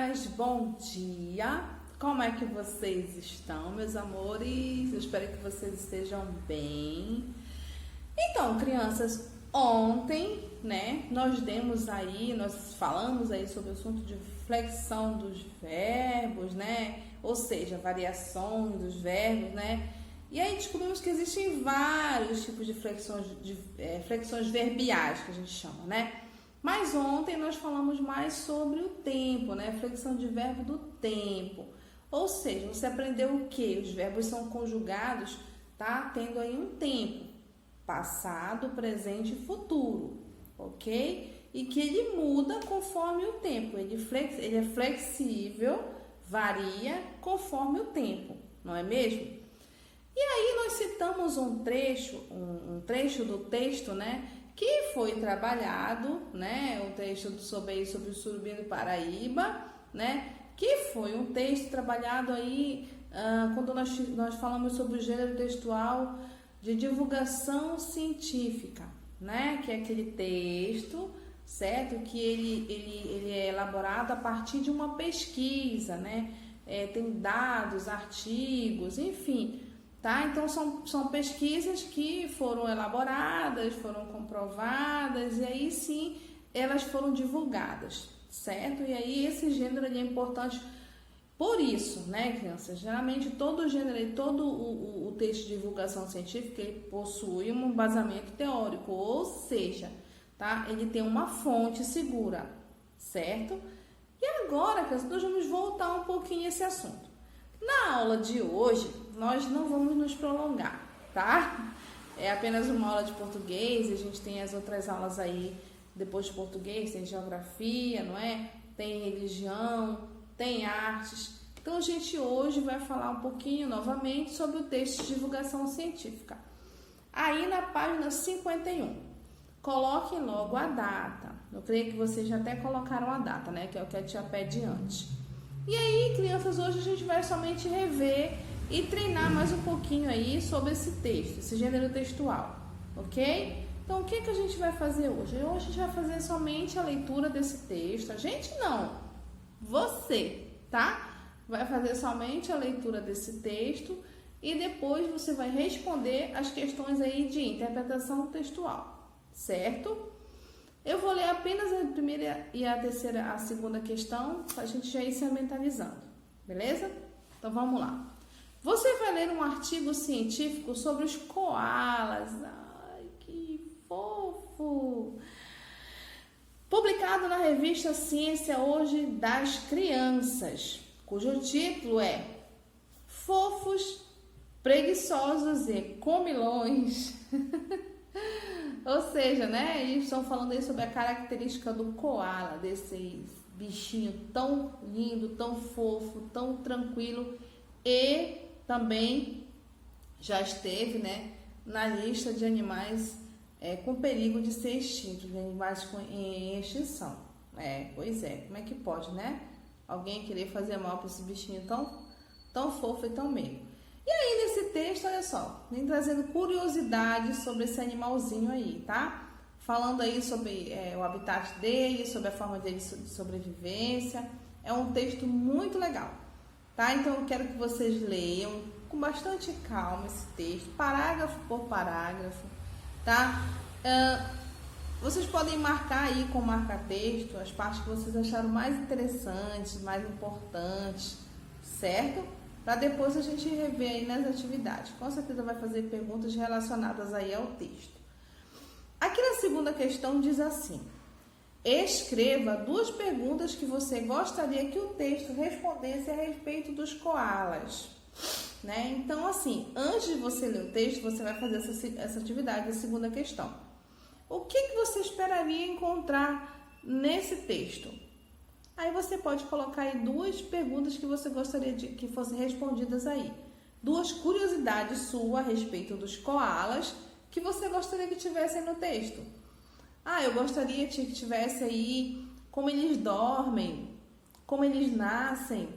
meninas, bom dia! Como é que vocês estão, meus amores? Eu espero que vocês estejam bem. Então, crianças, ontem, nós falamos aí sobre o assunto de flexão dos verbos, ou seja, variações dos verbos, E aí descobrimos que existem vários tipos de flexões verbiais, que a gente chama, Mas ontem nós falamos mais sobre o tempo, flexão de verbo do tempo. Ou seja, você aprendeu o quê? Os verbos são conjugados, tendo aí um tempo, passado, presente e futuro, ok? E que ele muda conforme o tempo, ele é flexível, varia conforme o tempo, não é mesmo? E aí nós citamos um trecho do texto, que foi trabalhado, o texto sobre o surubim do Paraíba, que foi um texto trabalhado aí quando nós falamos sobre o gênero textual de divulgação científica, que é aquele texto, certo? Que ele é elaborado a partir de uma pesquisa, tem dados, artigos, enfim, Então são pesquisas que foram elaboradas, foram comprovadas e aí sim elas foram divulgadas, certo? E aí esse gênero ele é importante por isso, crianças? Geralmente todo gênero e todo o texto de divulgação científica ele possui um embasamento teórico, ou seja, ele tem uma fonte segura, certo? E agora, crianças, nós vamos voltar um pouquinho a esse assunto. Na aula de hoje, nós não vamos nos prolongar, É apenas uma aula de português, a gente tem as outras aulas aí, depois de português, tem geografia, não é? Tem religião, tem artes. Então, a gente hoje vai falar um pouquinho, novamente, sobre o texto de divulgação científica. Aí, na página 51, coloquem logo a data. Eu creio que vocês já até colocaram a data, Que é o que a tia pede antes. E aí, crianças, hoje a gente vai somente rever e treinar mais um pouquinho aí sobre esse texto, esse gênero textual, ok? Então, o que a gente vai fazer hoje? Hoje a gente vai fazer somente a leitura desse texto. A gente não, você, Vai fazer somente a leitura desse texto e depois você vai responder as questões aí de interpretação textual, certo? Eu vou ler apenas a primeira e a segunda questão, para a gente já ir se mentalizando, beleza? Então, vamos lá. Você vai ler um artigo científico sobre os koalas. Ai, que fofo! Publicado na revista Ciência Hoje das Crianças, cujo título é Fofos, Preguiçosos e Comilões. Ou seja, eles estão falando aí sobre a característica do koala, desse bichinho tão lindo, tão fofo, tão tranquilo e também já esteve, na lista de animais com perigo de ser extinto, de animais em extinção. Pois é, como é que pode, Alguém querer fazer mal para esse bichinho tão fofo e tão meio. E aí, nesse texto, olha só, vem trazendo curiosidades sobre esse animalzinho aí, Falando aí sobre o habitat dele, sobre a forma dele de sobrevivência. É um texto muito legal, Então, eu quero que vocês leiam com bastante calma esse texto, parágrafo por parágrafo, Vocês podem marcar aí com marca-texto as partes que vocês acharam mais interessantes, mais importantes, certo? Para depois a gente rever aí nas atividades. Com certeza vai fazer perguntas relacionadas aí ao texto. Aqui na segunda questão diz assim: escreva 2 perguntas que você gostaria que o texto respondesse a respeito dos koalas. Então, assim, antes de você ler o texto, você vai fazer essa atividade, a segunda questão. O que você esperaria encontrar nesse texto? Aí você pode colocar aí 2 perguntas que você gostaria que fossem respondidas aí. 2 curiosidades suas a respeito dos koalas que você gostaria que tivessem no texto. Eu gostaria que tivesse aí como eles dormem, como eles nascem,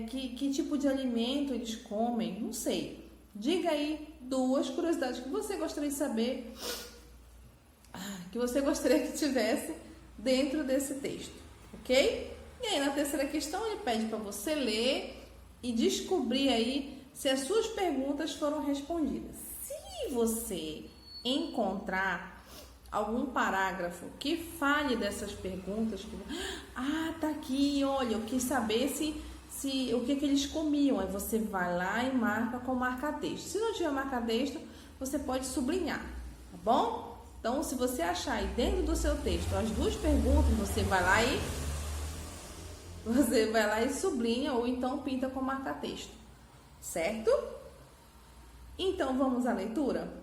que tipo de alimento eles comem, não sei. Diga aí 2 curiosidades que você gostaria de saber, que você gostaria que tivesse dentro desse texto, ok? E aí na terceira questão ele pede para você ler e descobrir aí se as suas perguntas foram respondidas. Se você encontrar algum parágrafo que fale dessas perguntas, tá aqui, olha, eu quis saber se o que eles comiam. Aí você vai lá e marca com marca-texto. Se não tiver marca-texto, você pode sublinhar, tá bom? Então, se você achar aí dentro do seu texto as duas perguntas, você vai lá e sublinha ou então pinta com marca-texto, certo? Então, vamos à leitura?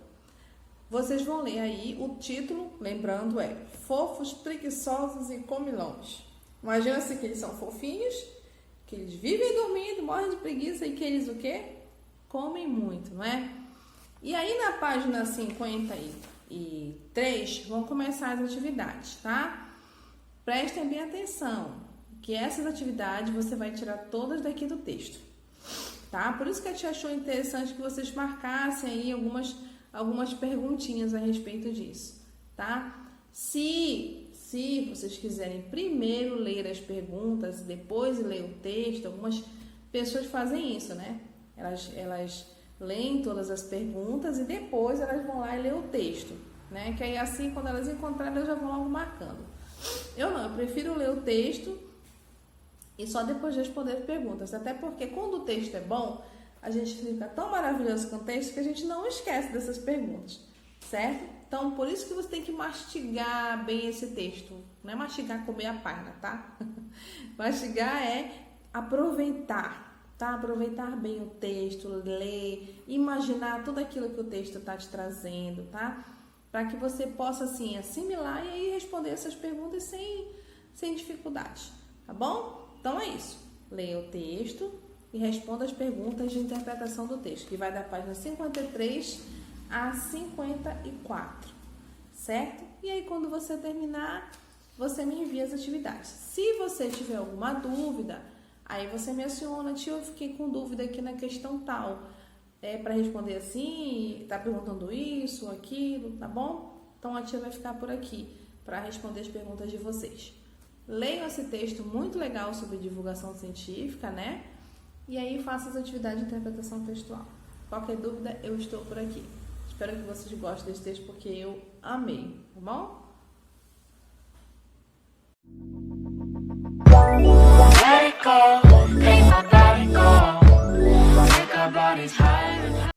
Vocês vão ler aí o título, lembrando, é Fofos, Preguiçosos e Comilões. Imagina-se que eles são fofinhos, que eles vivem dormindo, morrem de preguiça e que eles o quê? Comem muito, não é? E aí na página 53 vão começar as atividades, tá? Prestem bem atenção, que essas atividades você vai tirar todas daqui do texto, tá? Por isso que a tia achou interessante que vocês marcassem aí algumas perguntinhas a respeito disso, tá? Se vocês quiserem primeiro ler as perguntas e depois ler o texto, algumas pessoas fazem isso, né? Elas leem todas as perguntas e depois elas vão lá e ler o texto, né? Que aí assim, quando elas encontrarem, elas já vão logo marcando. Eu não, eu prefiro ler o texto e só depois responder perguntas, até porque quando o texto é bom, a gente fica tão maravilhoso com o texto que a gente não esquece dessas perguntas, certo? Então, por isso que você tem que mastigar bem esse texto. Não é mastigar, comer a página, tá? Mastigar é aproveitar, tá? Aproveitar bem o texto, ler, imaginar tudo aquilo que o texto tá te trazendo, tá? Para que você possa, assim, assimilar e aí responder essas perguntas sem dificuldade, tá bom? Então, é isso. Leia o texto e responda as perguntas de interpretação do texto, que vai da página 53 a 54, certo? E aí, quando você terminar, você me envia as atividades. Se você tiver alguma dúvida, aí você me aciona, tia, eu fiquei com dúvida aqui na questão tal. Para responder assim, tá perguntando isso, aquilo, tá bom? Então, a tia vai ficar por aqui para responder as perguntas de vocês. Leiam esse texto muito legal sobre divulgação científica, né? E aí, faça as atividades de interpretação textual. Qualquer dúvida, eu estou por aqui. Espero que vocês gostem desse texto, porque eu amei, tá bom? Let it go, make my body go, take our bodies higher.